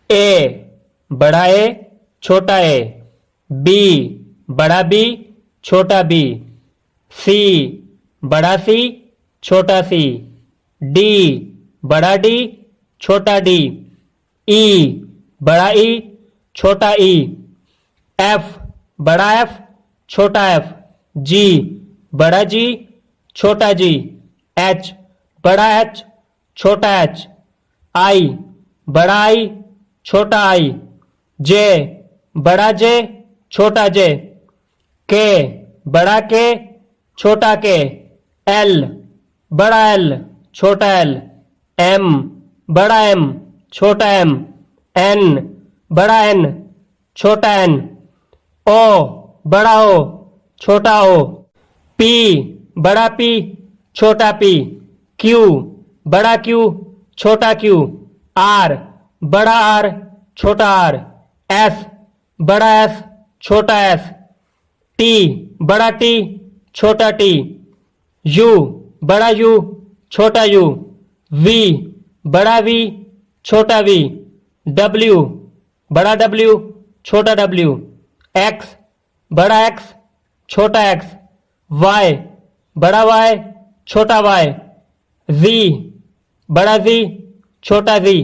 ए बड़ा ए छोटा ए, बी बड़ा बी छोटा बी, सी बड़ा सी छोटा सी, डी बड़ा डी छोटा डी, ई बड़ा ई छोटा ई, एफ बड़ा एफ छोटा एफ, जी बड़ा जी छोटा जी, एच बड़ा एच छोटा एच, आई बड़ा आई छोटा आई, जे बड़ा जे छोटा जे, के बड़ा के छोटा के, एल बड़ा एल छोटा एल, एम बड़ा एम छोटा एम, एन बड़ा एन छोटा एन, ओ बड़ा ओ छोटा ओ, पी बड़ा पी छोटा पी, क्यू बड़ा क्यू छोटा क्यू, आर बड़ा आर छोटा आर, एस बड़ा एस छोटा एस, टी बड़ा टी छोटा टी, यू बड़ा यू छोटा यू, वी बड़ा वी छोटा वी, डब्ल्यू बड़ा डब्ल्यू छोटा डब्ल्यू, एक्स बड़ा एक्स छोटा एक्स, वाई बड़ा वाई छोटा वाई, जी बड़ा जी छोटा जी,